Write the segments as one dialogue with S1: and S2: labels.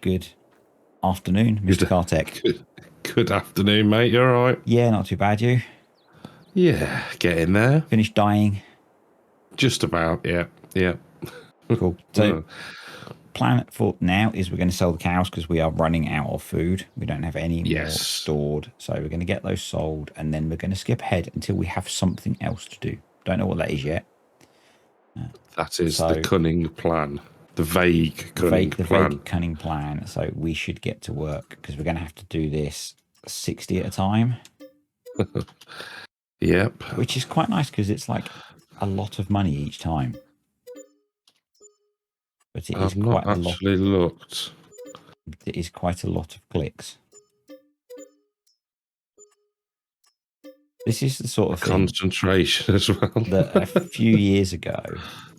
S1: Good afternoon, Mr. Kartek.
S2: Good afternoon, mate. You all right?
S1: Yeah, not too bad, you?
S2: Yeah, getting there.
S1: Finished dying?
S2: Just about, yeah.
S1: Cool. So, plan for now is we're going to sell the cows because we are running out of food. We don't have any more stored. So we're going to get those sold, and then we're going to skip ahead until we have something else to do. Don't know what that is yet.
S2: That is the cunning plan. The vague cunning
S1: plan. So we should get to work because we're going to have to do this 60 at a time.
S2: Yep.
S1: Which is quite nice because it's like a lot of money each time. But it is quite a lot.
S2: Looked.
S1: It is quite a lot of clicks. This is the sort of thing,
S2: concentration as well.
S1: That a few years ago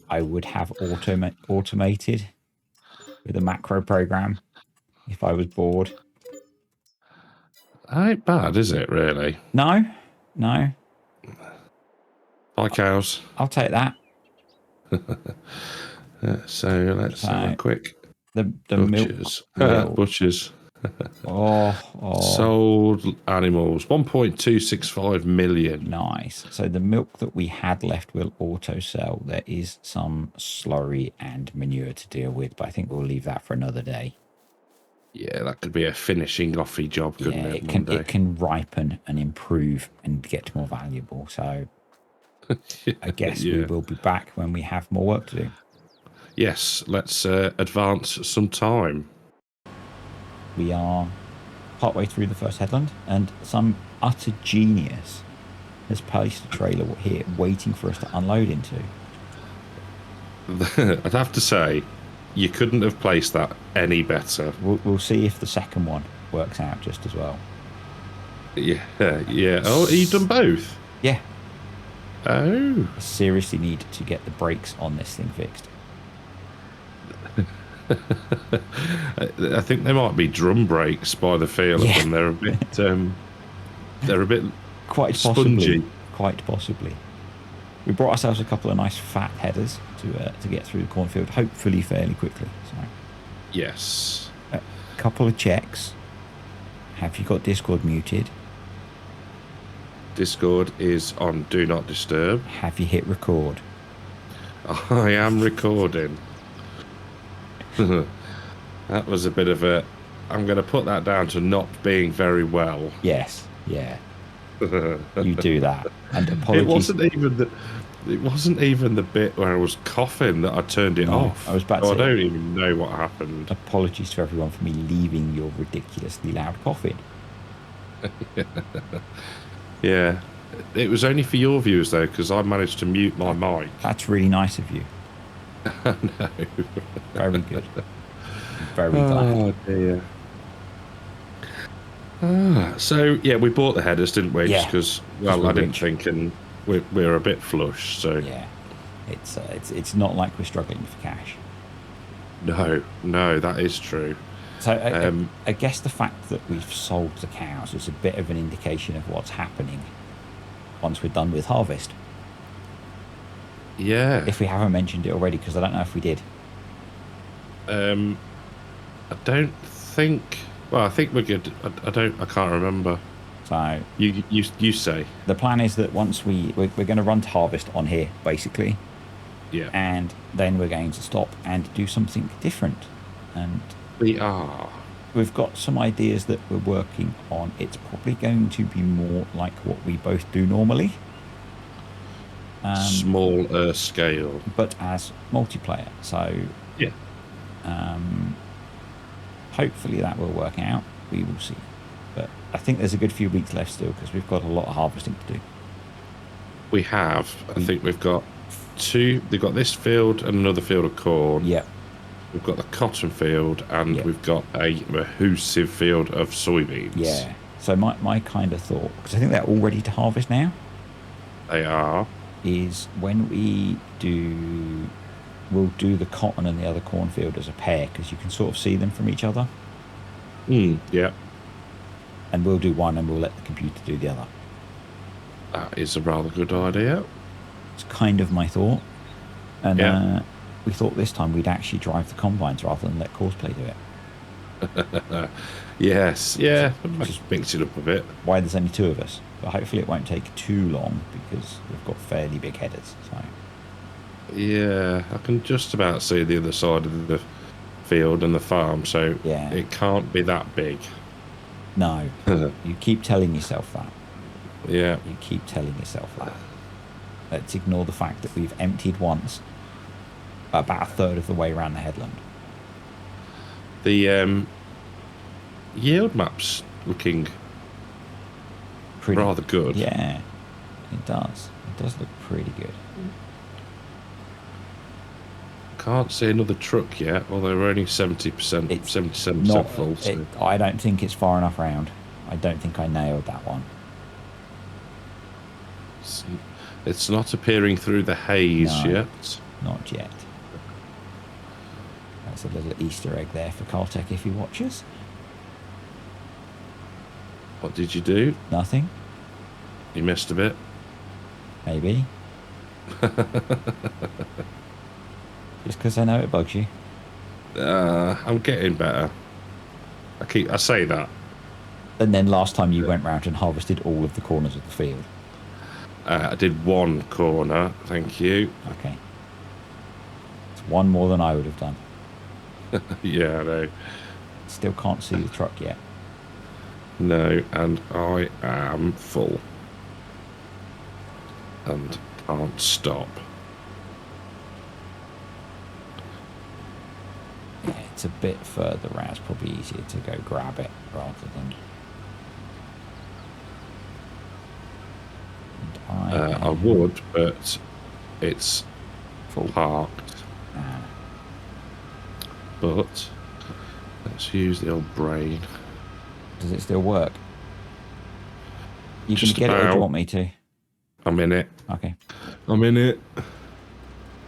S1: I would have automated with a macro program if I was bored.
S2: Ain't bad, is it, really?
S1: No.
S2: Buy cows.
S1: I'll take that.
S2: So let's have a quick.
S1: The
S2: butchers. Butchers. Sold animals, 1.265 million.
S1: Nice. So the milk that we had left will auto sell. There is some slurry and manure to deal with, but I think we'll leave that for another day.
S2: Yeah, that could be a finishing offy job, couldn't it?
S1: It can ripen and improve and get more valuable. So I guess we will be back when we have more work to do.
S2: Yes, let's advance some time.
S1: We are partway through the first headland, and some utter genius has placed a trailer here waiting for us to unload into.
S2: I'd have to say, you couldn't have placed that any better.
S1: We'll see if the second one works out just as well.
S2: Yeah. Oh, you've done both?
S1: Yeah.
S2: Oh.
S1: I seriously need to get the brakes on this thing fixed.
S2: I think they might be drum brakes by the feel of them. They're a bit
S1: quite
S2: spongy.
S1: Quite possibly. We brought ourselves a couple of nice fat headers to get through the cornfield, hopefully fairly quickly. So,
S2: yes.
S1: A couple of checks. Have you got Discord muted?
S2: Discord is on Do Not Disturb.
S1: Have you hit record?
S2: I am recording. That was a bit of a. I'm going to put that down to not being very well.
S1: Yes, yeah. You do that. And apologies.
S2: It wasn't even the bit where I was coughing that I turned it off.
S1: I was about to say,
S2: I don't even know what happened.
S1: Apologies to everyone for me leaving your ridiculously loud coughing.
S2: Yeah. It was only for your viewers though, because I managed to mute my mic.
S1: That's really nice of you.
S2: No.
S1: Very good. Very glad.
S2: Oh dear. So yeah, we bought the headers, didn't we?
S1: Yeah.
S2: Just because, I didn't think, and we're a bit flush. So
S1: yeah, it's not like we're struggling for cash.
S2: No, that is true.
S1: So I guess the fact that we've sold the cows is a bit of an indication of what's happening once we're done with harvest.
S2: Yeah.
S1: If we haven't mentioned it already, because I don't know if we did.
S2: I don't think. Well, I think we're good. I can't remember.
S1: So
S2: you say.
S1: The plan is that once we're going to run to harvest on here, basically.
S2: Yeah.
S1: And then we're going to stop and do something different. And
S2: we are.
S1: We've got some ideas that we're working on. It's probably going to be more like what we both do normally.
S2: Smaller scale.
S1: But as multiplayer. So
S2: yeah.
S1: Hopefully that will work out. We will see. But I think there's a good few weeks left still because we've got a lot of harvesting to do.
S2: We have. I think we've got two. They've got this field and another field of corn.
S1: Yeah.
S2: We've got the cotton field and we've got a massive field of soybeans.
S1: Yeah. So my kind of thought, because I think they're all ready to harvest now.
S2: They are.
S1: Is when we'll do the cotton and the other cornfield as a pair because you can sort of see them from each other.
S2: Yeah.
S1: And we'll do one and we'll let the computer do the other.
S2: That is a rather good idea.
S1: It's kind of my thought. And we thought this time we'd actually drive the combines rather than let Courseplay do it.
S2: Yes, yeah, I
S1: Just
S2: mix it up a bit.
S1: why there's only two of us. But hopefully it won't take too long because we've got fairly big headers. So
S2: Yeah, I can just about see the other side of the field and the farm, so
S1: yeah,
S2: it can't be that big.
S1: no, you keep telling yourself that.
S2: Yeah.
S1: You keep telling yourself that. Let's ignore the fact that we've emptied once, about a third of the way around the headland.
S2: The yield map's looking
S1: Pretty
S2: rather good.
S1: Yeah, it does. It does look pretty good.
S2: Can't see another truck yet, although we're only 70%, 77% full. So.
S1: I don't think it's far enough round. I don't think I nailed that one.
S2: It's not appearing through the haze yet.
S1: Not yet. That's a little Easter egg there for Cartech if he watches.
S2: What did you do?
S1: Nothing.
S2: You missed a bit.
S1: Maybe. Just because I know it bugs you.
S2: I'm getting better. I say that.
S1: And then last time you went round and harvested all of the corners of the field.
S2: I did one corner, thank you.
S1: Okay. It's one more than I would have done.
S2: Yeah, I know.
S1: Still can't see the truck yet.
S2: No, and I am full. And can't stop.
S1: Yeah, it's a bit further around. It's probably easier to go grab it rather than...
S2: I would, but it's
S1: full.
S2: Parked. But let's use the old brain.
S1: Does it still work? You can
S2: Just
S1: get it, or do you
S2: about.
S1: want me to?
S2: I'm in it.
S1: Okay.
S2: I'm in it.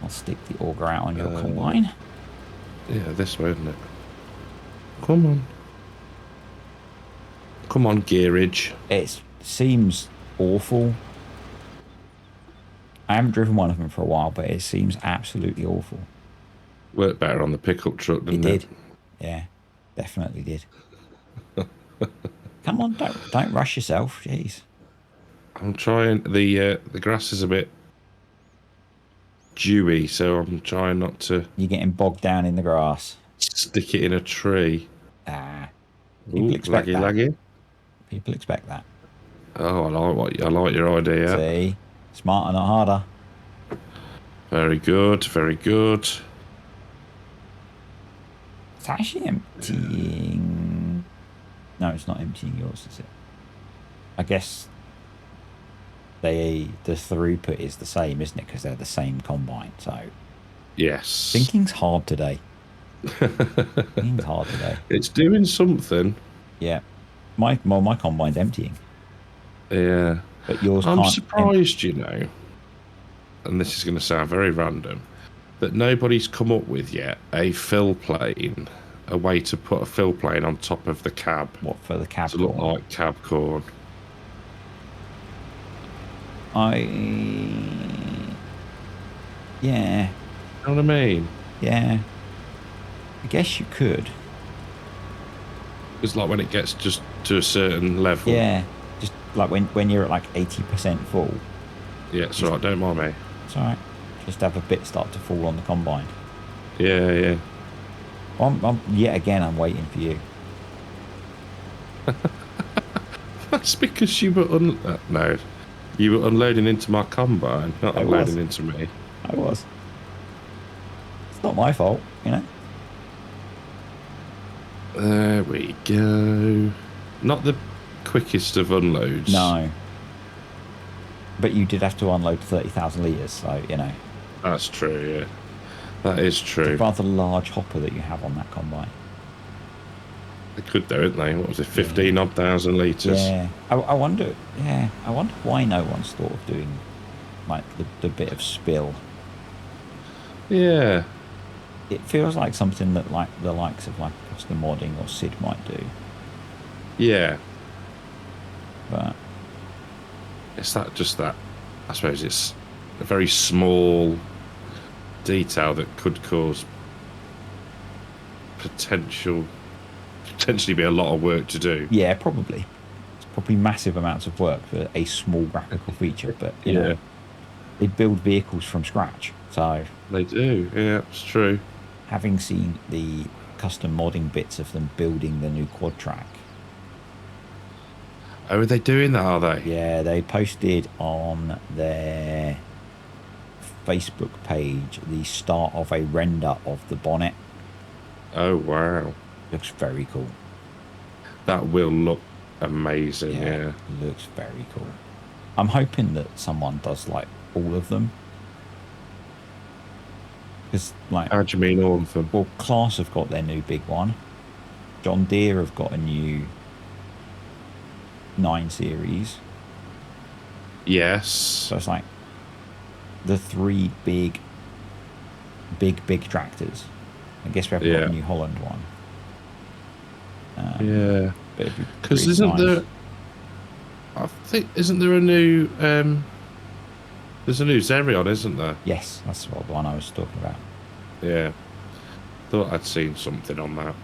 S1: I'll stick the auger out on your combine.
S2: Yeah, this way, isn't it? Come on. Come on, gearage.
S1: It seems awful. I haven't driven one of them for a while, but it seems absolutely awful.
S2: Worked better on the pickup truck, didn't it?
S1: It did. Yeah, definitely did. Come on, don't rush yourself. Jeez.
S2: I'm trying. The grass is a bit dewy, so I'm trying not to.
S1: You're getting bogged down in the grass.
S2: Stick it in a tree.
S1: People expect that.
S2: Laggy.
S1: People expect that.
S2: Oh, I like your idea.
S1: See, smarter, not harder.
S2: Very good. Very good.
S1: It's actually emptying. No, it's not emptying yours, is it? I guess the throughput is the same, isn't it? Because they're the same combine. So
S2: yes,
S1: thinking's hard today. Thinking's hard today.
S2: It's doing something.
S1: Yeah, my combine's emptying.
S2: Yeah,
S1: but yours.
S2: I'm surprised, you know. And this is going to sound very random, that nobody's come up with yet a fill plane, a way to put a fill plane on top of the cab.
S1: What, for the cab
S2: to look like cab corn?
S1: Yeah.
S2: You know what I mean?
S1: Yeah. I guess you could.
S2: It's like when it gets just to a certain level.
S1: Yeah. Just like when you're at like 80% full.
S2: Yeah, it's alright, don't mind me.
S1: It's alright. Just have a bit start to fall on the combine.
S2: Yeah, yeah.
S1: Yet again, I'm waiting for you.
S2: That's because you were no. You were unloading into my combine, not unloading into me.
S1: I was. It's not my fault, you know?
S2: There we go. Not the quickest of unloads.
S1: No. But you did have to unload 30,000 litres, so, you know.
S2: That's true, yeah. That is true.
S1: It's a rather large hopper that you have on that combine.
S2: They could do it, they. What was it, 15,000 litres?
S1: Yeah. I wonder why no one's thought of doing, like, the bit of spill.
S2: Yeah.
S1: It feels like something that, like, the likes of, like, custom modding or Sid might do.
S2: Yeah.
S1: But
S2: it's that, I suppose it's a very small detail that could cause potential potentially be a lot of work to do.
S1: Yeah, probably. It's probably massive amounts of work for a small graphical feature, but you
S2: Yeah,
S1: know, they build vehicles from scratch. So
S2: they do. Yeah, it's true.
S1: having seen the custom modding bits of them building the new quad track,
S2: Oh, are they doing that? Are they?
S1: yeah, they posted on their Facebook page the start of a render of the bonnet.
S2: Oh wow,
S1: Looks very cool.
S2: that will look amazing.
S1: Yeah,
S2: Yeah.
S1: looks very cool. I'm hoping that someone does like all of them. Because like,
S2: How do you mean all of them?
S1: well, Class have got their new big one. John Deere have got a new 9 series.
S2: Yes.
S1: So it's like the 3 big tractors. I guess we haven't got a New Holland one.
S2: Yeah.
S1: But it'd be
S2: Because
S1: pretty
S2: isn't
S1: nice.
S2: there? I think isn't there a new? There's a new Xerion, isn't there?
S1: Yes, that's what the one I was talking about.
S2: Yeah. Thought I'd seen something on that.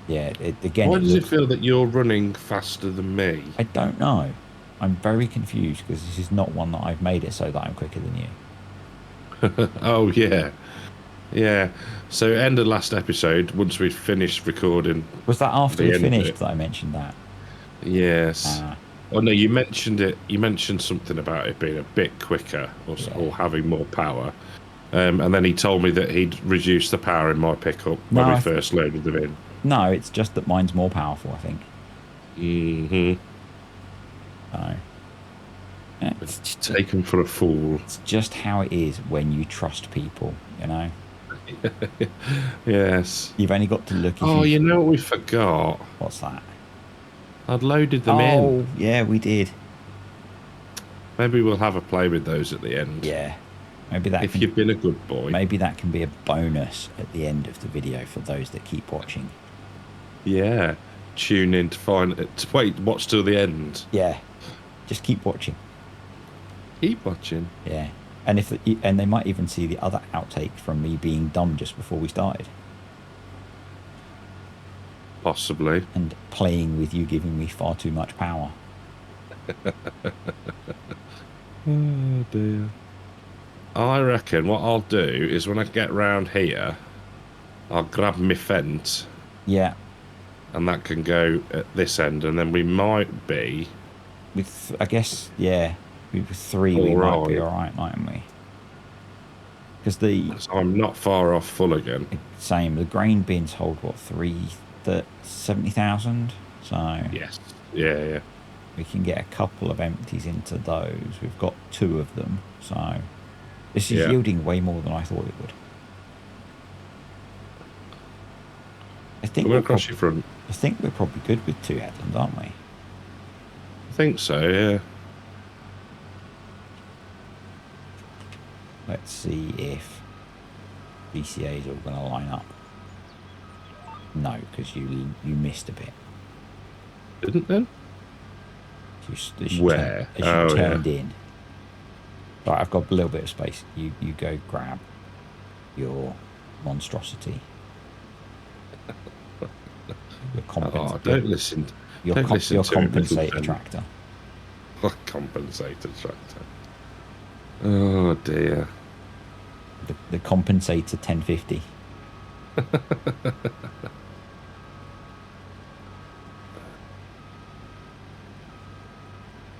S1: Yeah. Again.
S2: Why does it feel that you're running faster than me?
S1: I don't know. I'm very confused because this is not one that I've made it so that I'm quicker than you.
S2: Oh yeah, yeah. So end of last episode, once we'd finished recording.
S1: Was that after we finished that I mentioned that?
S2: Yes. Oh no, you mentioned it. You mentioned something about it being a bit quicker or having more power. And then he told me that he'd reduced the power in my pickup when we first loaded them in.
S1: No, it's just that mine's more powerful, I think.
S2: Mm-hmm.
S1: So, yeah,
S2: it's taken for a fool.
S1: It's just how it is when you trust people, you know?
S2: Yes.
S1: You've only got to look.
S2: Oh, you know what we forgot?
S1: What's that?
S2: I'd loaded them in.
S1: Oh, yeah, we did.
S2: Maybe we'll have a play with those at the end.
S1: Yeah. Maybe that.
S2: If you've been a good boy.
S1: Maybe that can be a bonus at the end of the video for those that keep watching.
S2: Yeah. Tune in to find it. Wait, watch till the end.
S1: Yeah. Just keep watching.
S2: Keep watching.
S1: Yeah. And and they might even see the other outtake from me being dumb just before we started.
S2: Possibly.
S1: And playing with you giving me far too much power.
S2: Oh dear. I reckon what I'll do is when I get round here, I'll grab my fence.
S1: Yeah.
S2: And that can go at this end, and then we might be...
S1: With, I guess, yeah. With 3, we might be alright, mightn't we? Because
S2: I'm not far off full again.
S1: Same. The grain bins hold, what, 70,000? So...
S2: Yes. Yeah.
S1: We can get a couple of empties into those. We've got 2 of them, so... This is yielding way more than I thought it would. I think
S2: we're across your front.
S1: I think we're probably good with 2 headlands, aren't we?
S2: I think so, yeah.
S1: Let's see if BCA is all going to line up. No, because you missed a bit.
S2: Didn't then?
S1: Where? As you turned in. Right, I've got a little bit of space. You go grab your monstrosity.
S2: Don't listen.
S1: Your compensator tractor.
S2: Compensator tractor. Oh dear.
S1: The compensator 1050.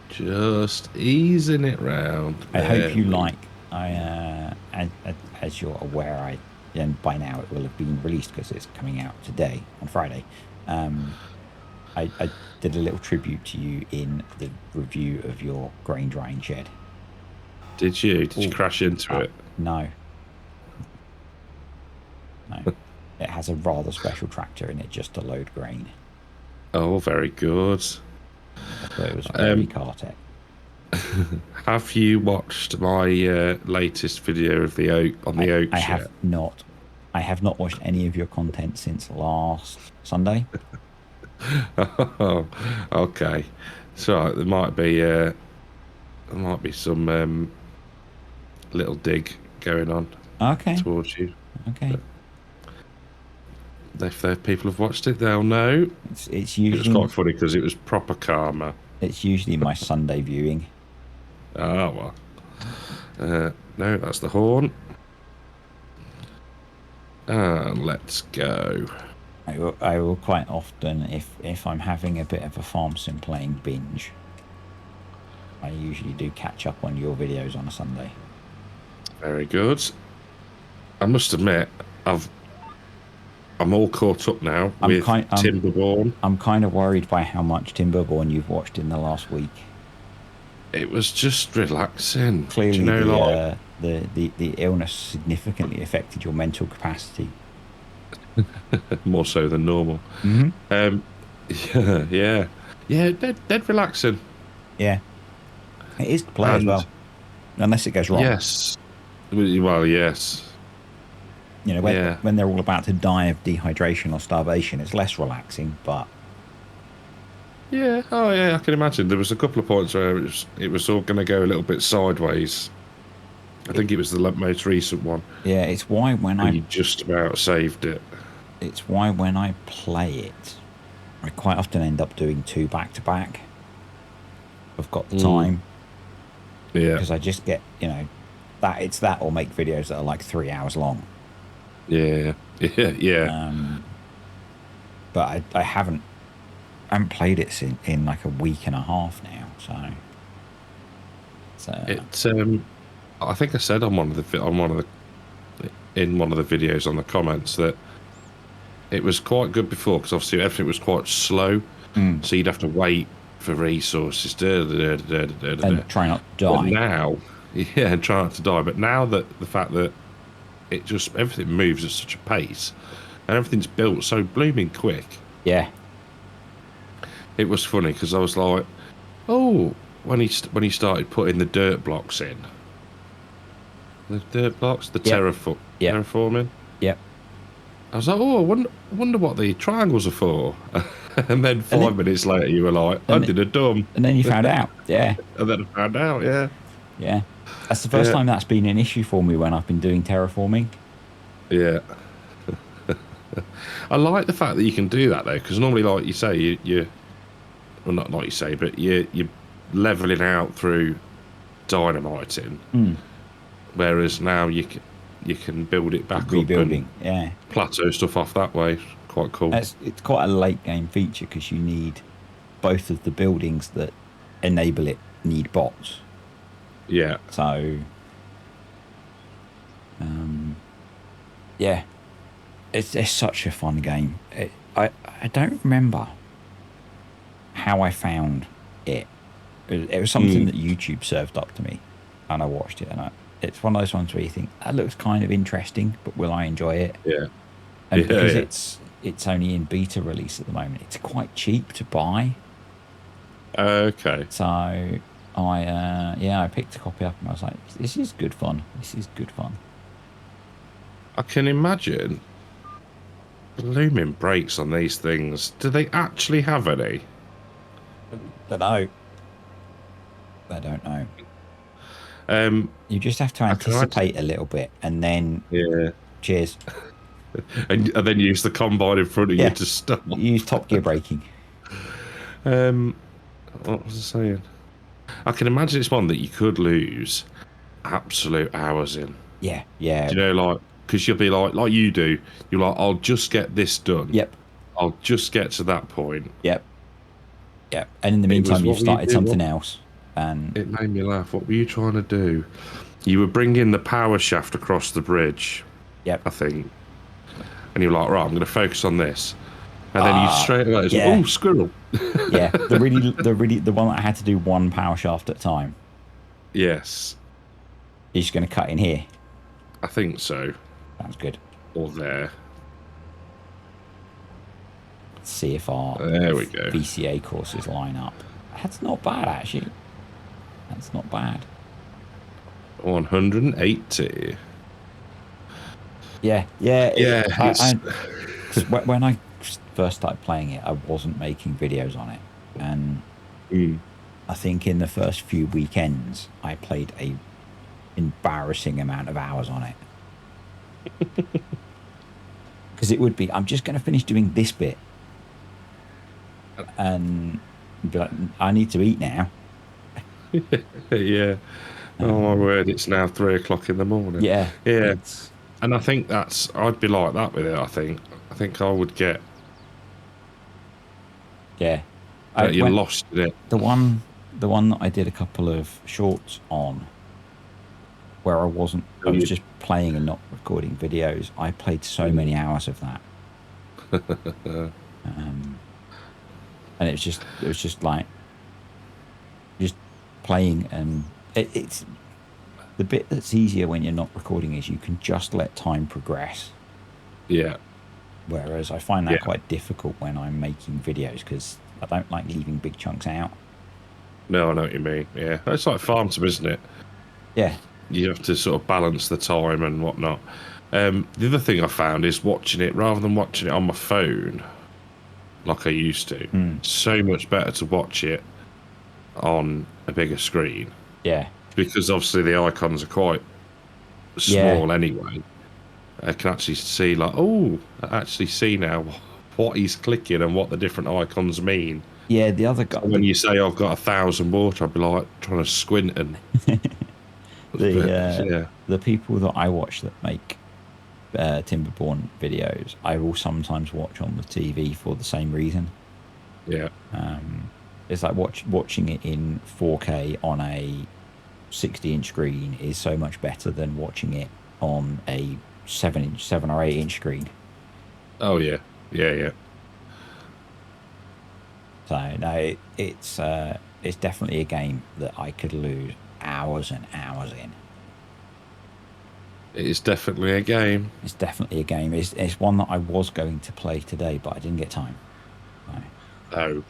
S2: Just easing it round.
S1: I hope you like. As you're aware, and by now it will have been released because it's coming out today on Friday. I did a little tribute to you in the review of your grain drying shed.
S2: Did you? Did you crash into it?
S1: No. It has a rather special tractor in it just to load grain.
S2: Oh, very good.
S1: So it was very Cartec.
S2: Have you watched my latest video of the oak on the oak?
S1: I have not. I have not watched any of your content since last Sunday.
S2: Oh, okay. So there might be some little dig going on.
S1: Okay.
S2: Towards you.
S1: Okay.
S2: if people have watched it, they'll know.
S1: It's
S2: It was
S1: usually
S2: quite funny because it was proper karma.
S1: it's usually my Sunday viewing.
S2: Ah, well. No, that's the horn. And let's go.
S1: I will quite often, if I'm having a bit of a farm sim playing binge, I usually do catch up on your videos on a Sunday.
S2: Very good. I must admit, I'm all caught up now with Timberborn.
S1: I'm kind of worried by how much Timberborn you've watched in the last week.
S2: It was just relaxing.
S1: Clearly,
S2: do you know,
S1: the illness significantly affected your mental capacity.
S2: More so than normal. Yeah. Dead relaxing.
S1: Yeah, it is to play as well, unless it goes wrong.
S2: Yes. Well, yes.
S1: You know, when they're all about to die of dehydration or starvation, it's less relaxing, but...
S2: Yeah, oh yeah, I can imagine. There was a couple of points where it was all going to go a little bit sideways. I think it was the most recent one.
S1: Yeah, it's why when
S2: you just about saved it.
S1: It's why when I play it, I quite often end up doing 2 back-to-back. I've got the time.
S2: Yeah.
S1: Because I just get, you know, it's that or make videos that are like 3 hours long.
S2: Yeah. Yeah.
S1: But I haven't played it in like a week and a half now, so
S2: it's I think I said in one of the videos on the comments that it was quite good before because obviously everything was quite slow, so you'd have to wait for resources
S1: and try not to die.
S2: But now, and try not to die. But now that the fact that everything moves at such a pace and everything's built so blooming quick.
S1: Yeah.
S2: It was funny because I was like, oh, when he started putting the dirt blocks in. The dirt blocks? The terraforming?
S1: Yep.
S2: I was like, oh, I wonder what the triangles are for. And then 5 minutes later you were like, I did a dumb.
S1: And then you found out, yeah.
S2: And then I found out, yeah.
S1: Yeah. That's the first time that's been an issue for me when I've been doing terraforming.
S2: Yeah. I like the fact that you can do that though, because normally, like you say, well, not like you say, but you're leveling out through dynamiting, whereas now you can build it back
S1: rebuilding,
S2: up and plateau stuff off that way. Quite cool.
S1: It's quite a late game feature because you need both of the buildings that enable it need bots.
S2: Yeah.
S1: So, yeah, it's such a fun game. I don't remember how I found it. It was something that YouTube served up to me, and I watched it, and it's one of those ones where you think that looks kind of interesting, but will I enjoy it?
S2: Yeah.
S1: And because it's only in beta release at the moment, it's quite cheap to buy.
S2: Okay.
S1: So I picked a copy up and I was like, this is good fun. This is good fun.
S2: I can imagine blooming brakes on these things. Do they actually have any?
S1: I don't know. You just have to anticipate a little bit and then cheers.
S2: and then use the combine in front of you to stop.
S1: Use top gear braking.
S2: What was I saying? I can imagine it's one that you could lose absolute hours in.
S1: Yeah.
S2: Do you know, like, because you'll be like you do, you're like, I'll just get this done.
S1: Yep.
S2: I'll just get to that point.
S1: Yep. And in the meantime, you've started something else. And
S2: it made me laugh. What were you trying to do? You were bringing the power shaft across the bridge.
S1: Yep.
S2: I think. And you're like, right, I'm going to focus on this. And then you straight away, like, oh, squirrel.
S1: Yeah, the one that I had to do one power shaft at a time.
S2: Yes.
S1: You're just going to cut in here?
S2: I think so.
S1: Sounds good.
S2: Or there.
S1: Let's see if our VCA courses line up. That's not bad, actually. That's not bad.
S2: 180.
S1: Yeah. When I first started playing it, I wasn't making videos on it, and I think in the first few weekends I played a embarrassing amount of hours on it Because it would be, I'm just going to finish doing this bit and be like, I need to eat now.
S2: Yeah. Oh my word! It's now 3 o'clock in the morning.
S1: Yeah.
S2: Yeah.
S1: It's,
S2: And I think I'd be like that with it. I think I would get
S1: yeah.
S2: that you lost in it.
S1: The one that I did a couple of shorts on where I was just playing and not recording videos. I played so many hours of that. And it was just like, just playing, and it's the bit that's easier when you're not recording is you can just let time progress.
S2: Yeah.
S1: Whereas I find that quite difficult when I'm making videos because I don't like leaving big chunks out.
S2: No, I know what you mean. Yeah. It's like farm sim, isn't it?
S1: Yeah.
S2: You have to sort of balance the time and whatnot. The other thing I found is watching it rather than watching it on my phone like I used to. So much better to watch it on a bigger screen.
S1: Yeah.
S2: Because obviously the icons are quite small anyway. I can actually see I actually see now what he's clicking and what the different icons mean.
S1: Yeah, the other guy.
S2: So when you say I've got 1,000 water, I'd be like trying to squint and.
S1: The people that I watch that make Timberborn videos, I will sometimes watch on the TV for the same reason.
S2: Yeah.
S1: It's like watching it in 4K on a 60-inch screen is so much better than watching it on a 7 or 8-inch screen.
S2: Oh yeah, yeah.
S1: So no, it's definitely a game that I could lose hours and hours in.
S2: It is definitely a game.
S1: It's definitely a game. It's one that I was going to play today, but I didn't get time.
S2: So.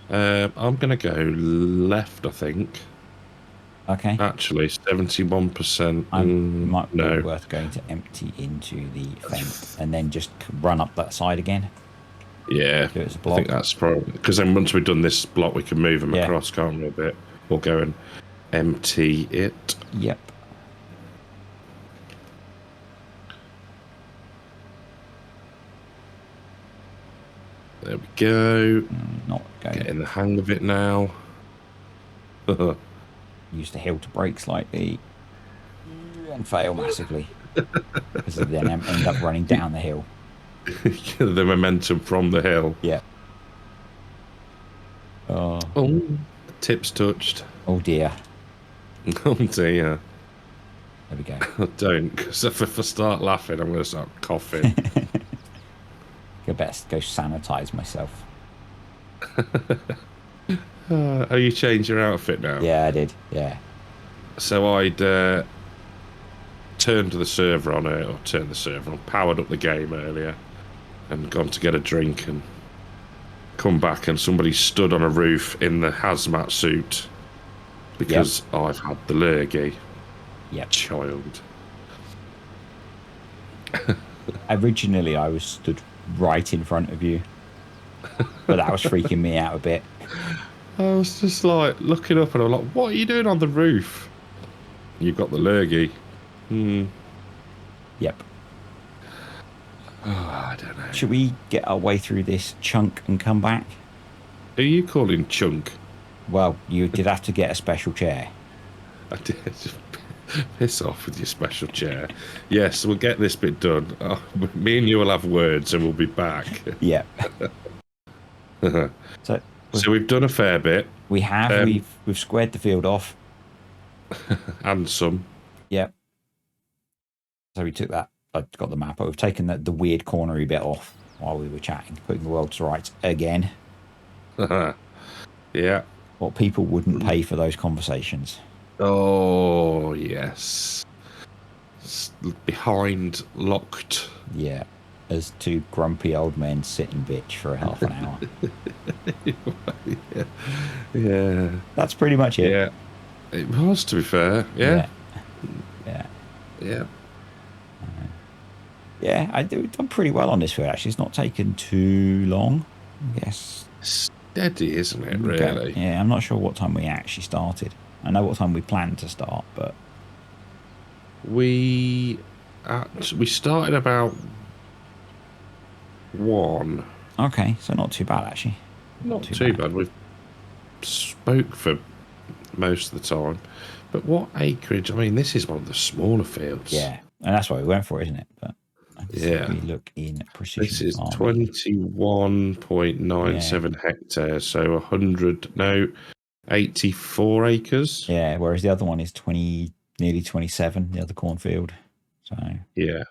S2: I'm going to go left, I think.
S1: Okay.
S2: Actually, 71%.
S1: Might be worth going to empty into the fence and then just run up that side again.
S2: Yeah,
S1: do it as a block.
S2: I think that's probably because then once we've done this block, we can move them across, can't we? A bit. We'll go and empty it.
S1: Yep.
S2: There we go.
S1: Not going.
S2: Getting the hang of it now.
S1: Use the hill to brake slightly and fail massively because then end up running down the hill.
S2: The momentum from the hill.
S1: Yeah. Oh,
S2: tips touched.
S1: Oh dear.
S2: Oh dear.
S1: There we go.
S2: Don't, because if I start laughing, I'm going to start coughing.
S1: I best go sanitize myself.
S2: Oh, you changed your outfit now?
S1: Yeah, I did. Yeah.
S2: So I'd turned the server on, powered up the game earlier, and gone to get a drink and come back, and somebody stood on a roof in the hazmat suit because I've had the lurgy.
S1: Yep.
S2: Child.
S1: Originally, I was stood right in front of you, but that was freaking me out a bit.
S2: I was just like looking up, and I'm like, "What are you doing on the roof?" You've got the lurgy.
S1: Yep.
S2: Oh, I don't know.
S1: Should we get our way through this chunk and come back?
S2: Who are you calling Chunk?
S1: Well, you did have to get a special chair.
S2: I did. Piss off with your special chair. Yes, we'll get this bit done. Oh, me and you will have words, and we'll be back.
S1: Yeah. So
S2: we've done a fair bit.
S1: We have. We've squared the field off.
S2: And some.
S1: Yep. So we took that. I got the map, but we've taken the weird cornery bit off while we were chatting, putting the world to rights again.
S2: Yeah.
S1: What people wouldn't pay for those conversations.
S2: Oh, yes. Behind locked.
S1: Yeah. As two grumpy old men sit and bitch for half an hour.
S2: Yeah.
S1: That's pretty much it.
S2: Yeah. It was, to be fair. Yeah.
S1: Yeah.
S2: Yeah.
S1: Yeah, I've done pretty well on this field, actually. It's not taken too long, I guess.
S2: Steady, isn't it, really?
S1: Yeah, I'm not sure what time we actually started. I know what time we planned to start, but...
S2: We started about
S1: Okay, so not too bad actually.
S2: Not too bad. We've spoke for most of the time, but what acreage? I mean, this is one of the smaller fields.
S1: Yeah, and that's why we went for it, isn't it? But
S2: yeah,
S1: we look in precision.
S2: This is
S1: farming.
S2: 21.97 hectares, so 84 acres.
S1: Yeah, whereas the other one is nearly 27, the other cornfield. So
S2: yeah,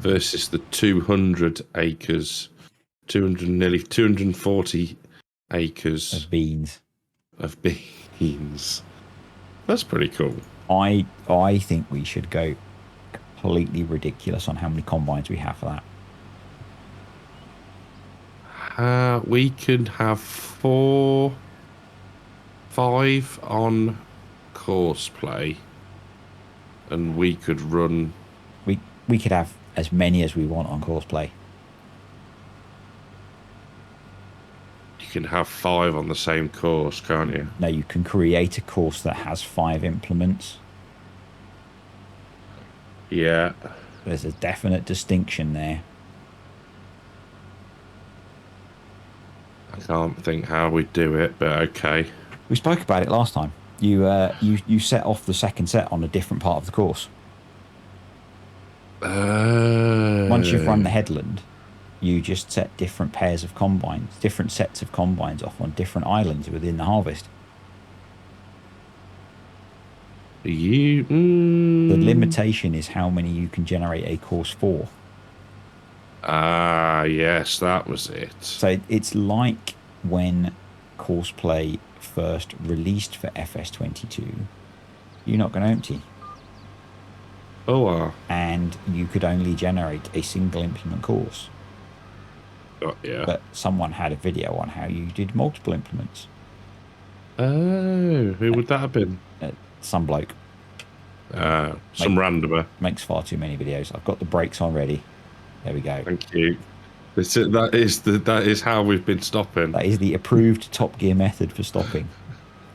S2: versus the 200 acres, nearly 240 acres
S1: of beans.
S2: That's pretty cool.
S1: I think we should go completely ridiculous on how many combines we have for that.
S2: We could have 5 on course play, and we could run.
S1: We could have as many as we want on course play.
S2: You can have 5 on the same course, can't you?
S1: No, you can create a course that has 5 implements.
S2: Yeah.
S1: There's a definite distinction there.
S2: I can't think how we do it, but okay.
S1: We spoke about it last time. You set off the second set on a different part of the course. Once you've run the headland, you just set different pairs of combines, different sets of combines off on different islands within the harvest. The limitation is how many you can generate a course for.
S2: Yes, that was it.
S1: So it's like when course play first released for FS22, you're not going to empty.
S2: Oh,
S1: and you could only generate a single implement course.
S2: Yeah.
S1: But someone had a video on how you did multiple implements.
S2: Oh, who would that have been?
S1: Some bloke.
S2: Some randomer.
S1: Makes far too many videos. I've got the brakes on ready. There we go.
S2: Thank you. That is how we've been stopping.
S1: That is the approved Top Gear method for stopping.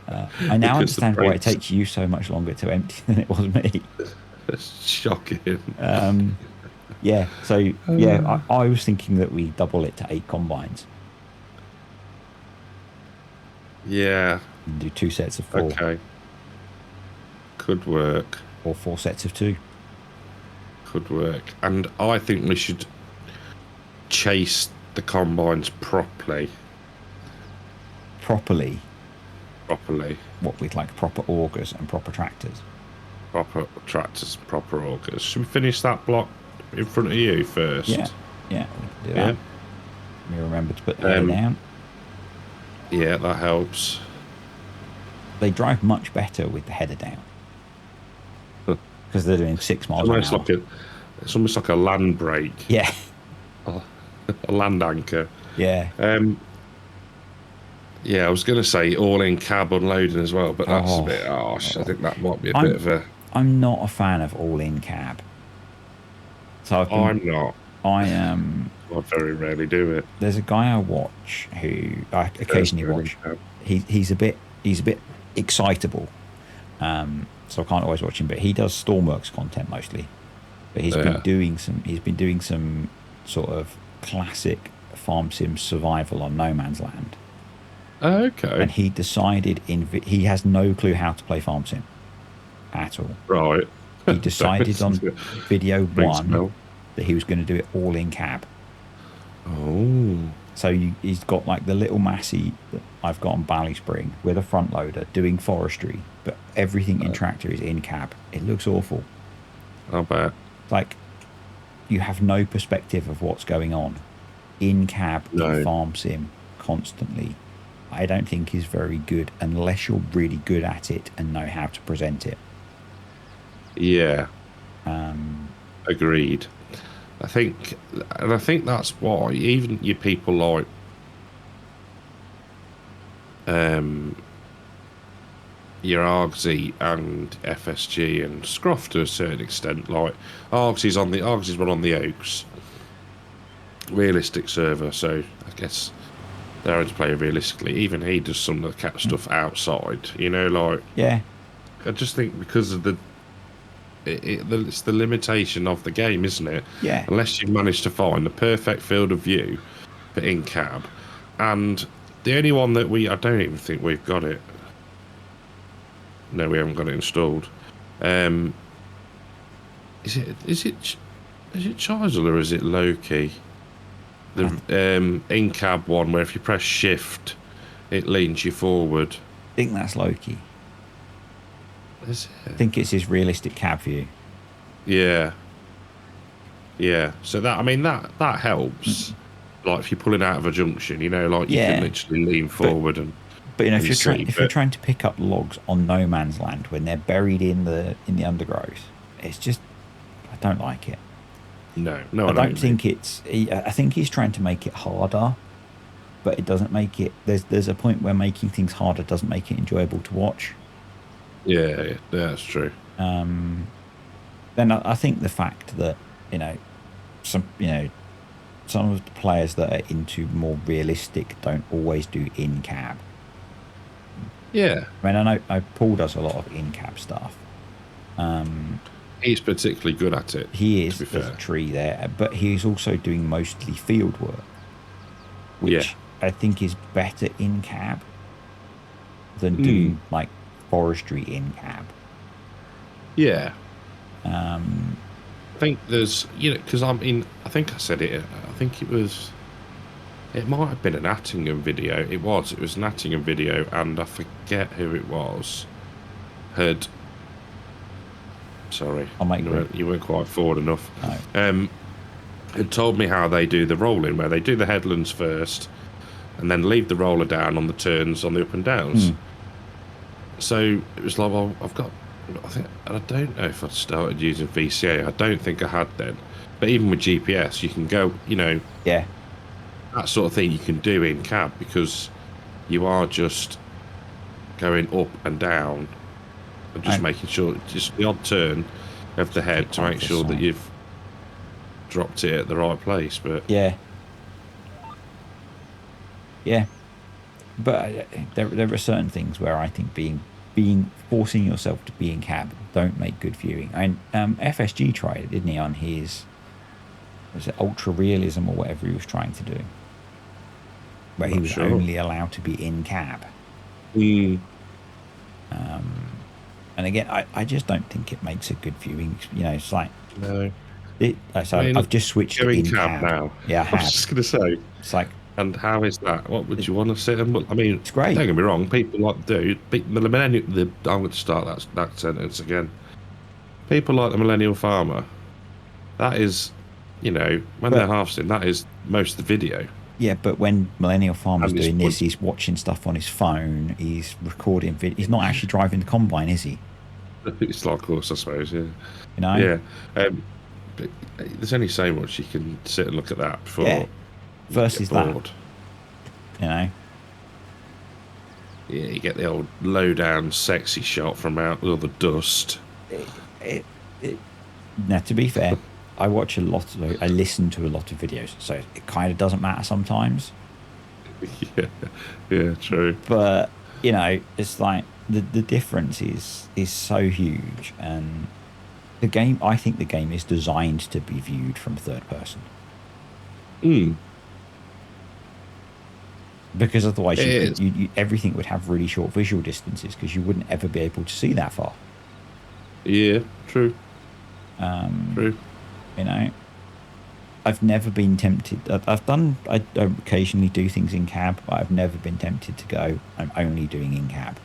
S1: I now understand why it takes you so much longer to empty than it was me.
S2: That's shocking.
S1: Yeah. So yeah, I was thinking that we double it to 8 combines.
S2: Yeah.
S1: And do 2 sets of 4.
S2: Okay. Could work.
S1: Or 4 sets of 2.
S2: Could work. And I think we should chase the combines properly.
S1: Properly?
S2: What,
S1: with like proper augers and proper tractors?
S2: Proper tractors, proper augers. Should we finish that block in front of you first?
S1: Yeah, we can do that. Let me remember to put the header down.
S2: Yeah, that helps.
S1: They drive much better with the header down. Because they're doing 6 miles an hour.
S2: It's almost like a land brake.
S1: Yeah.
S2: A land anchor.
S1: Yeah.
S2: Yeah, I was going to say all in cab unloading as well, but that's a bit harsh. I think that might be a bit of a...
S1: I'm not a fan of all in cab. So
S2: I'm not.
S1: I am...
S2: I very rarely do it.
S1: There's a guy I watch who I occasionally watch. He's a bit excitable. So I can't always watch him, but he does Stormworks content mostly. But he's been doing some sort of classic farm sim survival on no man's land.
S2: Okay.
S1: And he decided he has no clue how to play farm sim at all.
S2: Right.
S1: He decided on video 1 that he was going to do it all in cab.
S2: Oh.
S1: So he's got like the little Massey that I've got on Valley Spring with a front loader doing forestry, but everything in tractor is in cab. It looks awful.
S2: I bet.
S1: Like, you have no perspective of what's going on. In cab, farm sim constantly, I don't think is very good unless you're really good at it and know how to present it.
S2: Yeah. Agreed. I think that's why even your people like your Argsy and FSG and Scruff to a certain extent, like Argsy's run on the Oaks realistic server, so I guess they're able to play realistically. Even he does some of the cat stuff outside, like.
S1: Yeah.
S2: I just think because of the it's the limitation of the game, isn't it?
S1: Yeah.
S2: Unless you've managed to find the perfect field of view for in-cab. And the only one that I don't even think we've got it. No, we haven't got it installed. Is it Chisel or is it Loki? The in-cab one where if you press shift, it leans you forward.
S1: I think that's Loki.
S2: Is it?
S1: I think it's his realistic cab view.
S2: Yeah. Yeah. So that helps. Like if you're pulling out of a junction, you know, like you can literally lean forward
S1: But you know, if you're trying to pick up logs on no man's land when they're buried in the undergrowth, it's just, I don't like it.
S2: No,
S1: I don't think I think he's trying to make it harder, but it doesn't make it. There's a point where making things harder doesn't make it enjoyable to watch.
S2: Yeah, that's true.
S1: Then I think the fact that some of the players that are into more realistic don't always do in-cab.
S2: Yeah.
S1: I mean, I know Paul does a lot of in-cab stuff.
S2: He's particularly good at it.
S1: He is. There's a tree there, but he's also doing mostly field work, which I think is better in-cab than doing like forestry in-cab.
S2: Yeah. I think there's, because I think I said it. I think it might have been an Attingham video. It was an Attingham video, and I forget who it was. Sorry, you weren't quite forward enough.
S1: No.
S2: Had told me how they do the rolling, where they do the headlands first, and then leave the roller down on the turns on the up and downs. So it was like, well, I don't know if I'd started using VCA. I don't think I had then. But even with GPS, you can go,
S1: yeah,
S2: that sort of thing you can do in cab because you are just going up and down and just making sure, just the odd turn of the head to make sure that you've dropped it at the right place. But
S1: yeah, but there are certain things where I think forcing yourself to be in cab don't make good viewing. And FSG tried it, didn't he, on his, was it ultra realism or whatever he was trying to do, where he was only allowed to be in cab. And again, I just don't think it makes a good viewing. It's like,
S2: no.
S1: I've just switched to in cab
S2: now.
S1: Yeah, I
S2: was just going to say.
S1: It's like,
S2: and how is that? What would you want to sit and? I mean,
S1: it's great.
S2: Don't get me wrong. People like the millennial. I'm going to start that sentence again. People like the millennial farmer. That is, when they're harvesting, that is most of the video.
S1: Yeah, but when Millennial Farmer's doing this, he's watching stuff on his phone, he's recording video. He's not actually driving the combine, is he?
S2: It's like horse, I suppose, yeah.
S1: Yeah.
S2: But there's only so much you can sit and look at that before.
S1: Yeah. Versus that.
S2: Yeah, you get the old low-down, sexy shot from out with all the dust.
S1: Now, to be fair, I listen to a lot of videos, so it kind of doesn't matter sometimes.
S2: Yeah, true.
S1: But it's like the difference is so huge, and I think the game is designed to be viewed from third person. Because otherwise, everything would have really short visual distances because you wouldn't ever be able to see that far.
S2: Yeah, true.
S1: True. I've never been tempted. I occasionally do things in cab, but I've never been tempted to go, I'm only doing in cab.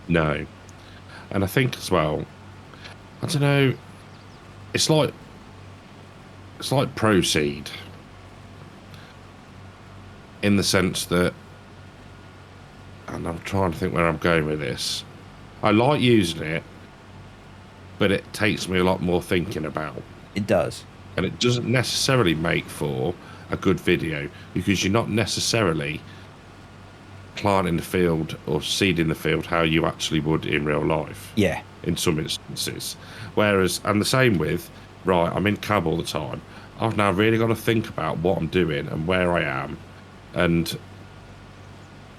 S2: No. And I think as well, I don't know, it's like Proceed in the sense that, and I'm trying to think where I'm going with this, I like using it, but it takes me a lot more thinking about.
S1: It does.
S2: And it doesn't necessarily make for a good video because you're not necessarily planting the field or seeding the field how you actually would in real life.
S1: Yeah.
S2: In some instances. Whereas, and the same with, I'm in cab all the time. I've now really got to think about what I'm doing and where I am. And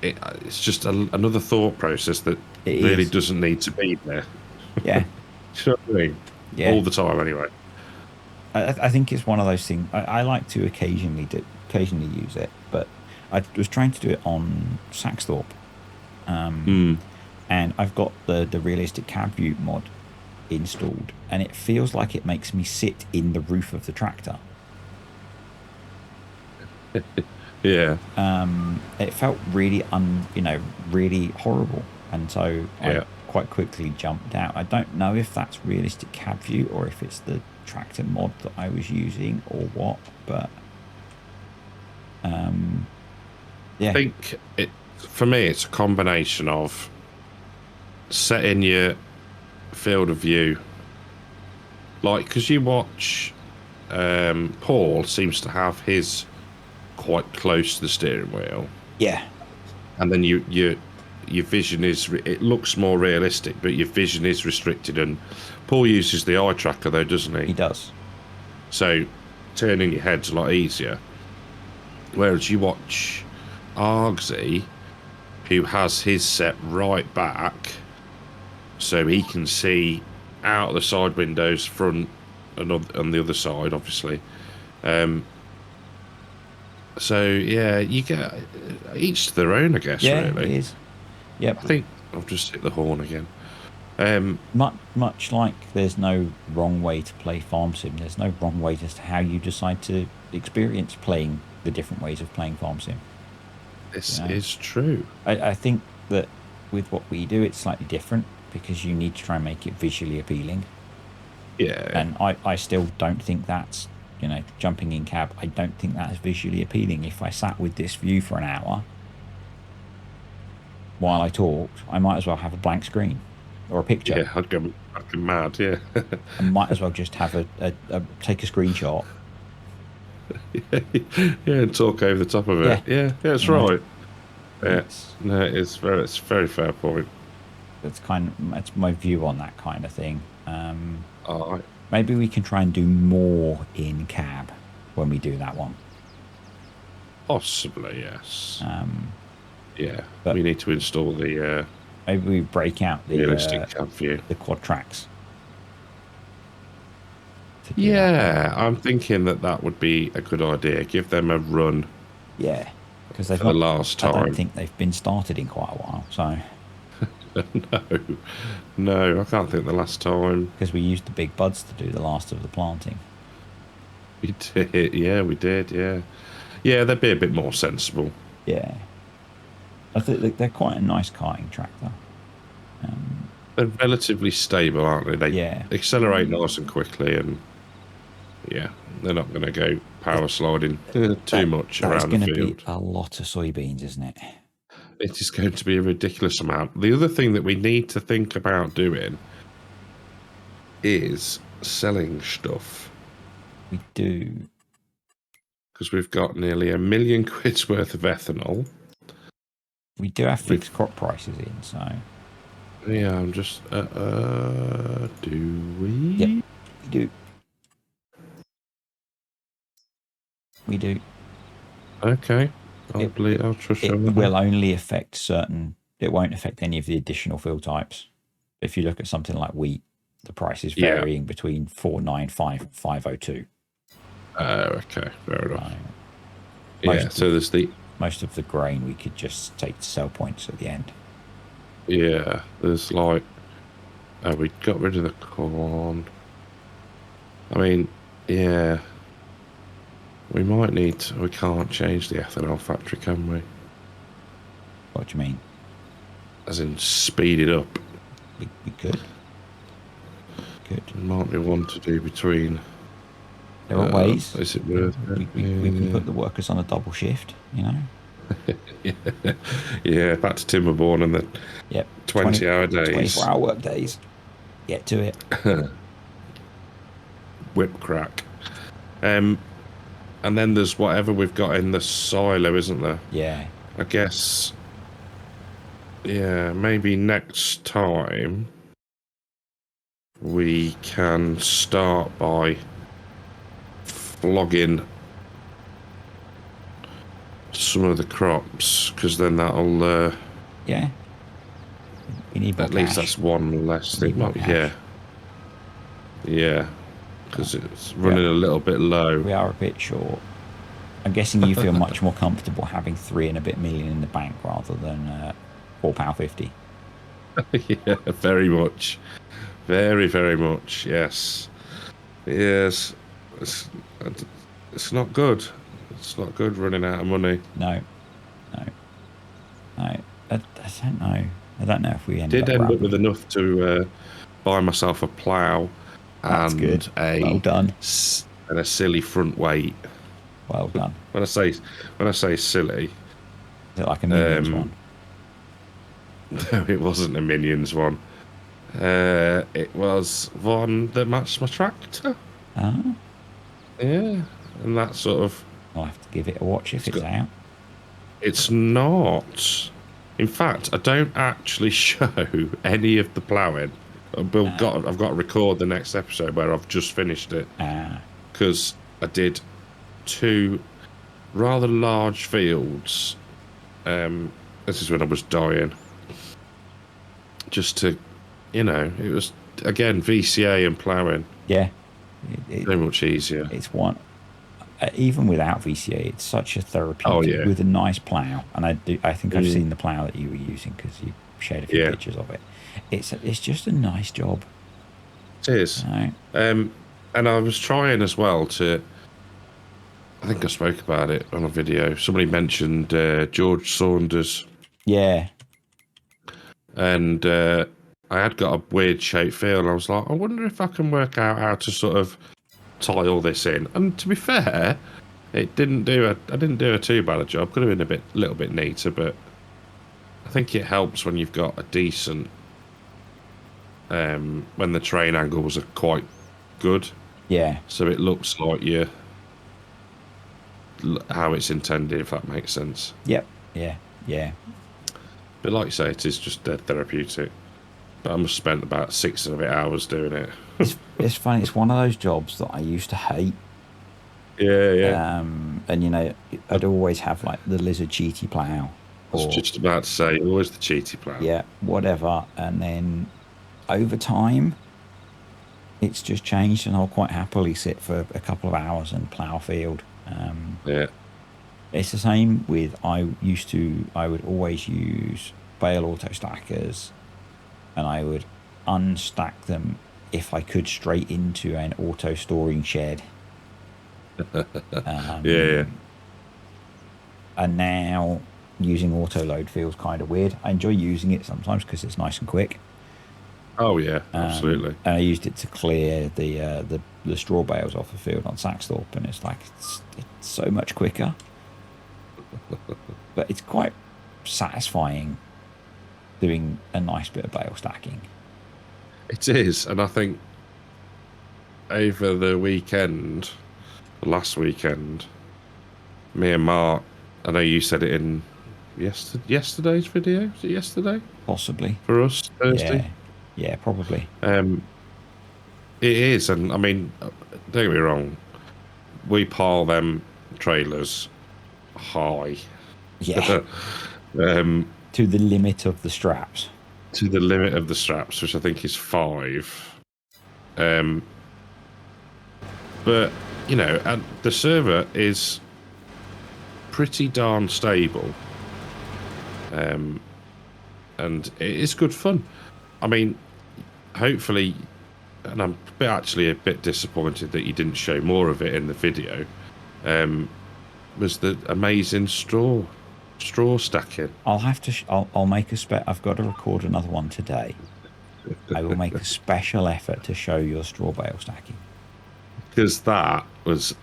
S2: it's just another thought process that really doesn't need to be there.
S1: Yeah.
S2: You know what I mean?
S1: Yeah.
S2: all the time anyway.
S1: I think it's one of those things. I like to occasionally use it, but I was trying to do it on Saxthorpe, and I've got the realistic cab view mod installed, and it feels like it makes me sit in the roof of the tractor.
S2: Yeah.
S1: It felt really really horrible, and so I
S2: Yeah.
S1: quite quickly jumped out. I don't know if that's realistic cab view or if it's the tractor mod that I was using or what, but yeah.
S2: I think for me, it's a combination of setting your field of view, like, because you watch, Paul seems to have his quite close to the steering wheel.
S1: Yeah.
S2: And then your vision is, it looks more realistic, but your vision is restricted. And Paul uses the eye tracker though, doesn't he?
S1: He does.
S2: So turning your head's a lot easier. Whereas you watch Argsy, who has his set right back, so he can see out the side windows, front, and on the other side, obviously. So yeah, you get each to their own, I guess.
S1: Yeah,
S2: really.
S1: it is. Yep.
S2: I think I've just hit the horn again.
S1: Much like there's no wrong way to play Farm Sim, there's no wrong way as to how you decide to experience playing the different ways of playing Farm Sim.
S2: This is true.
S1: I think that with what we do, it's slightly different because you need to try and make it visually appealing.
S2: Yeah.
S1: And I still don't think that's, jumping in cab, I don't think that's visually appealing. If I sat with this view for an hour while I talked, I might as well have a blank screen or a picture.
S2: Yeah, I'd go fucking mad, yeah.
S1: I might as well just have take a screenshot.
S2: Yeah, and talk over the top of it. Yeah, that's right. Yeah, no, it's a very fair point.
S1: That's my view on that kind of thing.
S2: All right.
S1: Maybe we can try and do more in cab when we do that one.
S2: Possibly, yes. Yeah,
S1: but
S2: we need to install the.
S1: Maybe we break out the
S2: realistic cab view,
S1: the quad tracks.
S2: Yeah, I'm thinking that would be a good idea. Give them a run.
S1: Yeah, because they've
S2: the last time.
S1: I don't think they've been started in quite a while. So.
S2: No, I can't think the last time.
S1: Because we used the big buds to do the last of the planting.
S2: We did, yeah, yeah. They'd be a bit more sensible.
S1: Yeah, I think they're quite a nice karting tractor.
S2: They're relatively stable, aren't they? They accelerate nice and quickly, and yeah, they're not going to go power sliding too much around the field. That's going to
S1: be a lot of soybeans, isn't it?
S2: It is going to be a ridiculous amount. The other thing that we need to think about doing is selling stuff.
S1: We do.
S2: Because we've got nearly £1 million worth of ethanol.
S1: We do have fixed crop prices in, so.
S2: Yeah, I'm just. Do we?
S1: Yep, we do. We do.
S2: Okay. I'll trust you.
S1: It will only affect certain. It won't affect any of the additional field types. If you look at something like wheat, the price is varying between 495 and 502.
S2: Okay, fair enough. So there's
S1: most of the grain we could just take to sell points at the end.
S2: Yeah, there's like we got rid of the corn. I mean, yeah. We might need to, we can't change the ethanol factory, can we?
S1: What do you mean?
S2: As in speed it up.
S1: We could.
S2: Might be one to do between.
S1: There are ways.
S2: Is it worth it?
S1: We can put the workers on a double shift,
S2: Yeah, back to Timberborn and then 20-hour days.
S1: 24-hour work days. Get to it.
S2: Whip crack. And then there's whatever we've got in the silo, isn't there?
S1: Yeah.
S2: I guess, maybe next time we can start by flogging some of the crops, because then that'll...
S1: yeah. We need more
S2: at least that's one less thing. Yeah, because it's running a little bit low.
S1: We are a bit short. I'm guessing you feel much more comfortable having 3 and a bit million in the bank rather than £4.50.
S2: Yeah, very much. Very, very much, yes. Yes. It's not good. It's not good running out of money.
S1: No. I don't know. I don't know if we ended
S2: Did
S1: up
S2: end up
S1: rambling.
S2: with enough to buy myself a plough
S1: That's good. Well done.
S2: And a silly front weight.
S1: Well done.
S2: When I say silly,
S1: Is it like a Minions one?
S2: No, it wasn't a Minions one. It was one that matched my tractor.
S1: Ah.
S2: Yeah, and that sort of...
S1: I'll have to give it a watch if it's out.
S2: It's not. In fact, I don't actually show any of the ploughing. I've got to record the next episode where I've just finished it. Because I did 2 rather large fields. This is when I was dying. Just to, it was, again, VCA and ploughing.
S1: Yeah.
S2: So much easier.
S1: It's one. Even without VCA, it's such a therapeutic with a nice plough. And I think I've seen the plough that you were using because you shared a few pictures of it. It's just a nice job.
S2: It is.
S1: Right.
S2: And I was trying as well to... I think I spoke about it on a video. Somebody mentioned George Saunders.
S1: Yeah.
S2: And I had got a weird shaped field. I was like, I wonder if I can work out how to sort of tile this in. And to be fair, I didn't do a too bad a job. Could have been a little bit neater, but I think it helps when you've got a decent when the train angles are quite good.
S1: Yeah.
S2: So it looks like how it's intended, if that makes sense.
S1: Yep. Yeah.
S2: But like you say, it is just dead therapeutic. But I must have spent about 6 of 8 hours doing it.
S1: It's funny. It's one of those jobs that I used to hate.
S2: Yeah.
S1: And I'd always have like the lizard cheaty plough.
S2: I was just about to say, always the cheaty plough.
S1: Yeah, whatever. And then over time, it's just changed, and I'll quite happily sit for a couple of hours and plough a field.
S2: Yeah.
S1: It's the same with I would always use bale auto stackers, and I would unstack them if I could straight into an auto storing shed.
S2: Yeah.
S1: And now using auto load feels kind of weird. I enjoy using it sometimes because it's nice and quick.
S2: Oh yeah, absolutely.
S1: And I used it to clear the straw bales off the field on Saxthorpe, and it's like it's so much quicker. But it's quite satisfying doing a nice bit of bale stacking.
S2: It is, and I think over the last weekend, me and Mark, I know you said it in yesterday's video. Was it yesterday?
S1: Possibly.
S2: For us, Thursday?
S1: Yeah, probably.
S2: It is, and I mean, don't get me wrong, we pile them trailers high.
S1: Yeah. To the limit of the straps.
S2: To the limit of the straps, which I think is 5. But, and the server is pretty darn stable. And it is good fun. I mean, hopefully, and I'm actually a bit disappointed that you didn't show more of it in the video, was the amazing straw stacking.
S1: I'll have to. I'll make I've got to record another one today. I will make a special effort to show your straw bale stacking.
S2: Because that was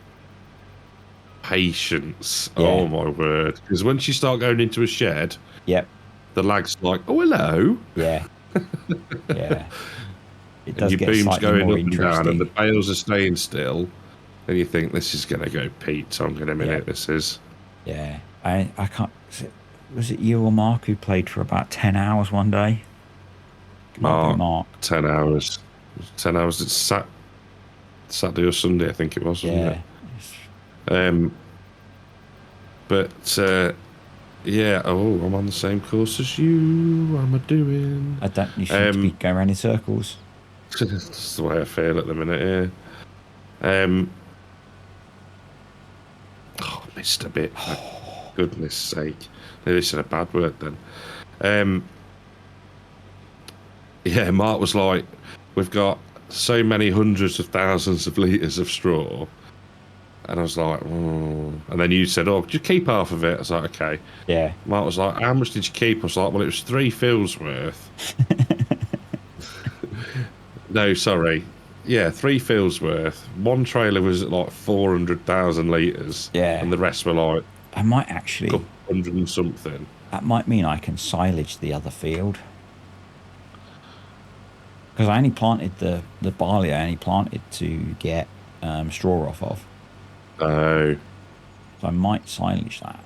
S2: patience.
S1: Yeah.
S2: Oh my word! Because once you start going into a shed,
S1: yep,
S2: the lag's like, oh hello.
S1: Yeah. Yeah. It does
S2: and your
S1: get
S2: boom's
S1: slightly
S2: going
S1: more
S2: up and down,
S1: interesting.
S2: and the bales are staying still, and you think this is going to go Pete Tong in a minute.
S1: Yeah.
S2: This is.
S1: Yeah, I can't. Was it you or Mark who played for about 10 hours one day?
S2: Mark. 10 hours. 10 hours. It's Saturday or Sunday, I think it was. Wasn't it? But yeah. Oh, I'm on the same course as you. What am I doing?
S1: You seem to be going around in circles.
S2: That's the way I feel at the minute. Yeah. I missed a bit. For goodness sake, nearly said a bad word then. Yeah, Mark was like, "We've got so many hundreds of thousands of litres of straw." And I was like, oh. And then you said, "Oh, could you keep half of it?" I was like, "Okay."
S1: Yeah.
S2: Mark was like, "How much did you keep?" I was like, "Well, it was 3 fields worth." No, sorry. Yeah, 3 fields worth. One trailer was at like 400,000 litres.
S1: Yeah.
S2: And the rest were like
S1: I might actually.
S2: 100 and something.
S1: That might mean I can silage the other field. Because I only planted the barley, I only planted to get straw off of.
S2: Oh.
S1: So I might silage that.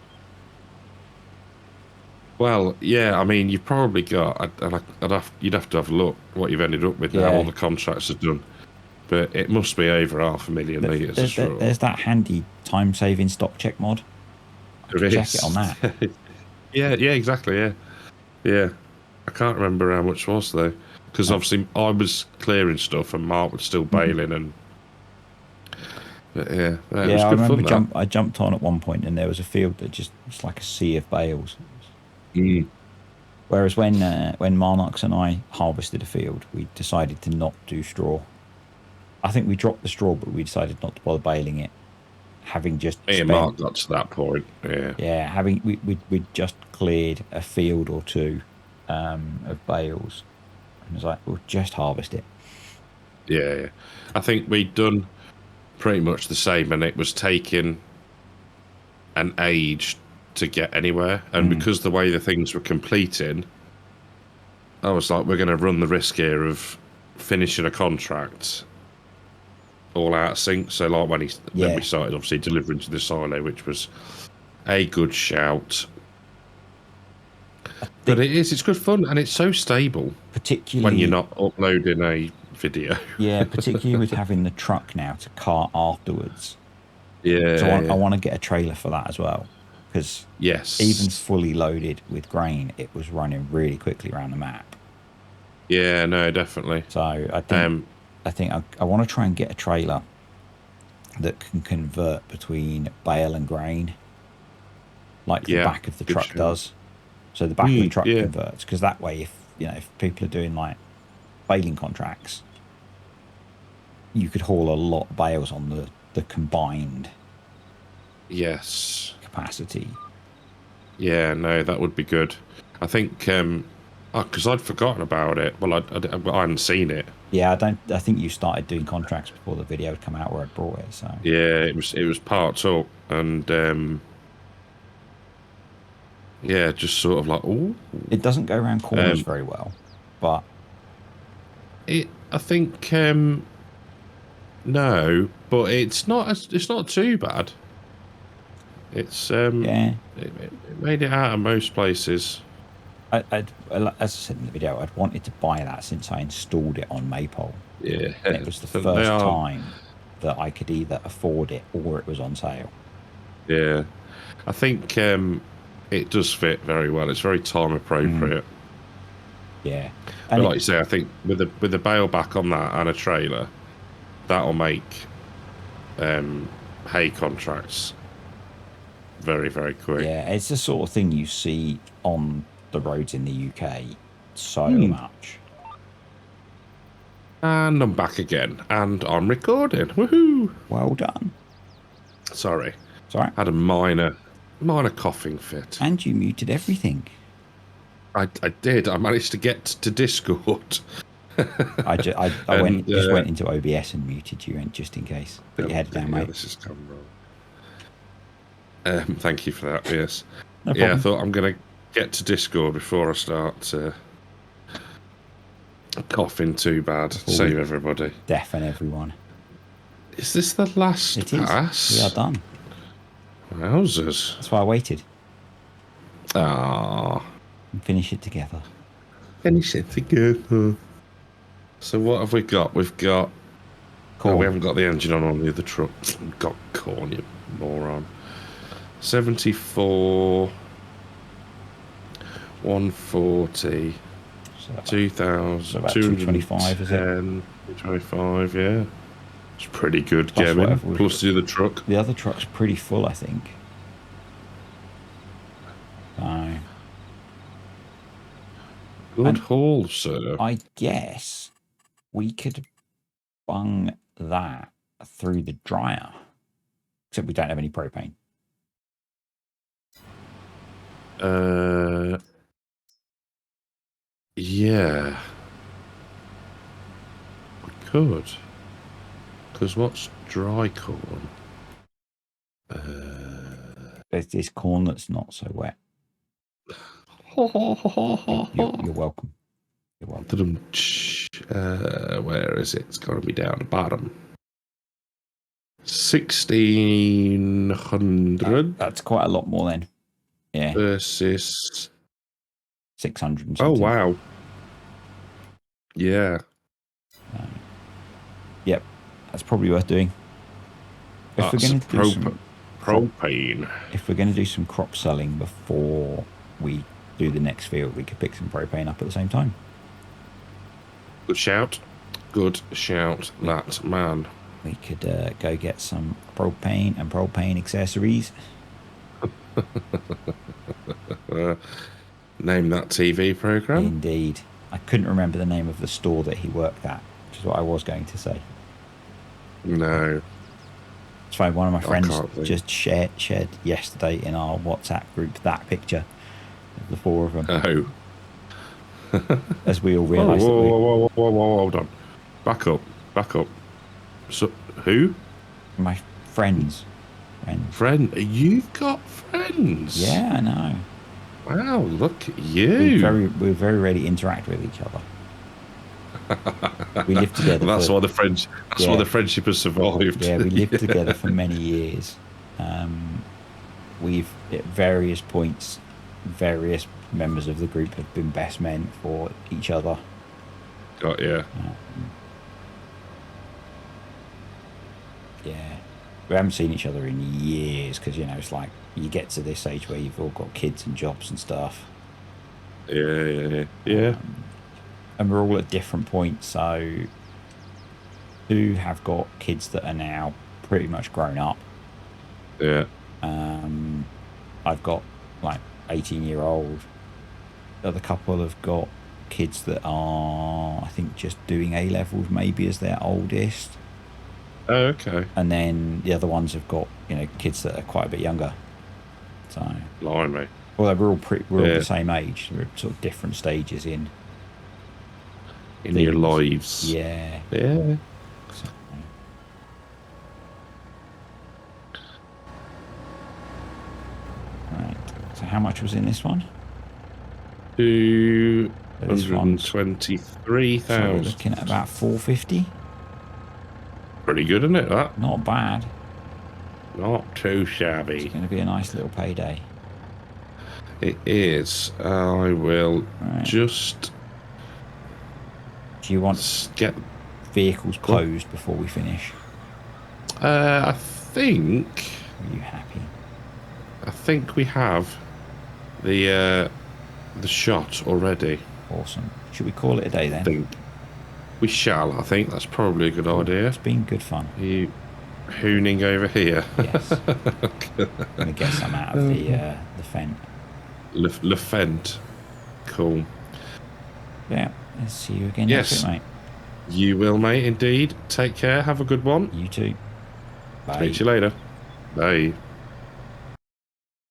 S2: Well, yeah, I mean, you've probably got, you'd have to have a look what you've ended up with now, all the contracts are done. But it must be over 500,000 litres of straw.
S1: There's that handy time-saving stock check mod. I can check it on that.
S2: Yeah, exactly, yeah. Yeah. I can't remember how much it was, though. Because obviously I was clearing stuff and Mark was still bailing and... But yeah, it was good fun,
S1: I jumped on at one point and there was a field that just was like a sea of bales. Whereas when Marnox and I harvested a field, we decided to not do straw. I think we dropped the straw, but we decided not to bother baling it. Having just
S2: me and Mark got to that point, yeah.
S1: Yeah, we just cleared a field or two of bales. And it was like, we'll just harvest it.
S2: Yeah. I think we'd done pretty much the same, and it was taking an age to get anywhere. And because the way the things were completing, I was like, we're going to run the risk here of finishing a contract all out of sync. So like then we started obviously delivering to the silo, which was a good shout. But it's good fun and it's so stable.
S1: Particularly
S2: when you're not uploading a video.
S1: Yeah, particularly with having the truck now to cart afterwards.
S2: Yeah.
S1: So I want to get a trailer for that as well. Because even fully loaded with grain, it was running really quickly around the map.
S2: Yeah, no, definitely.
S1: So I think I want to try and get a trailer that can convert between bale and grain, like the back of the truck does. So the back of the truck converts, because that way, if people are doing like baling contracts, you could haul a lot of bales on the combined capacity.
S2: Yeah, no, that would be good. I think because I'd forgotten about it. Well, I hadn't seen it.
S1: Yeah, I think you started doing contracts before the video had come out where I brought it. So
S2: yeah, it was parts up and yeah, just sort of like
S1: it doesn't go around corners very well, but
S2: I think no, but it's not too bad. It's it made it out of most places.
S1: As I said in the video, I'd wanted to buy that since I installed it on Maypole.
S2: Yeah,
S1: and it was the first time that I could either afford it or it was on sale.
S2: Yeah, I think it does fit very well. It's very time appropriate.
S1: Yeah,
S2: but like you say, I think with the bale back on that and a trailer, that'll make hay contracts very, very quick.
S1: Yeah, it's the sort of thing you see on the roads in the UK so much.
S2: And I'm back again, and I'm recording. Woohoo!
S1: Well done.
S2: Sorry.
S1: Sorry.
S2: Had a minor coughing fit.
S1: And you muted everything.
S2: I did. I managed to get to Discord.
S1: I just went into OBS and muted you, just in case. Put your head down, mate.
S2: This has come wrong. Thank you for that. Yes.
S1: No problem.
S2: I thought I'm going to get to Discord before I start coughing too bad. Save everybody.
S1: Deafen everyone.
S2: Is this the last pass?
S1: We are done.
S2: Wowzers.
S1: That's why I waited.
S2: Ah.
S1: And finish it together.
S2: Finish it together. So what have we got? We've got... corn. Oh, we haven't got the engine on the other truck. We've got corn, you moron. 74... 140... 2,000.
S1: 225, is it?
S2: 225, yeah. It's pretty good
S1: Plus
S2: getting.
S1: whatever
S2: Plus the other truck.
S1: The other truck's pretty full, I think. So,
S2: good haul, sir.
S1: I guess we could bung that through the dryer. Except we don't have any propane.
S2: Yeah. We could. Because what's dry corn?
S1: There's this corn that's not so wet. You're welcome. You're welcome.
S2: Where is it? It's got to be down the bottom. 1,600.
S1: That's quite a lot more then. Yeah.
S2: Versus
S1: 600 and
S2: something.
S1: Oh,
S2: wow. Yeah.
S1: Yep. That's probably worth doing. If we're going to do some
S2: propane.
S1: If we're going to do some crop selling before we do the next field, we could pick some propane up at the same time.
S2: Good shout. Good shout, that man.
S1: We could go get some propane and propane accessories.
S2: Name that TV program.
S1: Indeed. I couldn't remember the name of the store that he worked at, which is what I was going to say.
S2: No.
S1: It's fine. One of my friends just shared yesterday in our WhatsApp group that picture of the four of them.
S2: Oh.
S1: As we all realised.
S2: Whoa, hold on. Back up. So, who?
S1: My friends.
S2: Friend? You've got friends?
S1: Yeah, I know.
S2: Wow, look at you.
S1: We're very ready to interact with each other. We lived together.
S2: That's why the friendship has survived.
S1: Yeah, we lived together for many years. We've at various points, various members of the group have been best men for each other.
S2: Got you.
S1: Yeah, we haven't seen each other in years because it's like you get to this age where you've all got kids and jobs and stuff.
S2: Yeah.
S1: And we're all at different points. So, two have got kids that are now pretty much grown up.
S2: Yeah.
S1: I've got like 18-year-old. The other couple have got kids that are, I think, just doing A levels maybe as their oldest.
S2: Oh, okay.
S1: And then the other ones have got kids that are quite a bit younger. So.
S2: Blimey.
S1: Although we're all the same age. We're sort of different stages in
S2: your lives.
S1: Yeah.
S2: Yeah.
S1: So, right. So how much was in this one?
S2: 223,000.
S1: So we're looking at about 450.
S2: Pretty good, isn't it, that?
S1: Not bad.
S2: Not too shabby.
S1: It's going to be a nice little payday.
S2: It is. I will just...
S1: Do you want to
S2: get
S1: vehicles closed before we finish?
S2: I think...
S1: Are you happy?
S2: I think we have the shot already.
S1: Awesome. Should we call it a day then?
S2: I think we shall. I think that's probably a good idea.
S1: It's been good fun.
S2: Are you hooning over here?
S1: Yes. I'm going to get some out of the Fent.
S2: Le Fent. Cool.
S1: Yeah. Let's see you again next week, mate.
S2: You will, mate, indeed. Take care. Have a good one.
S1: You too. Bye.
S2: Speak to you later. Bye.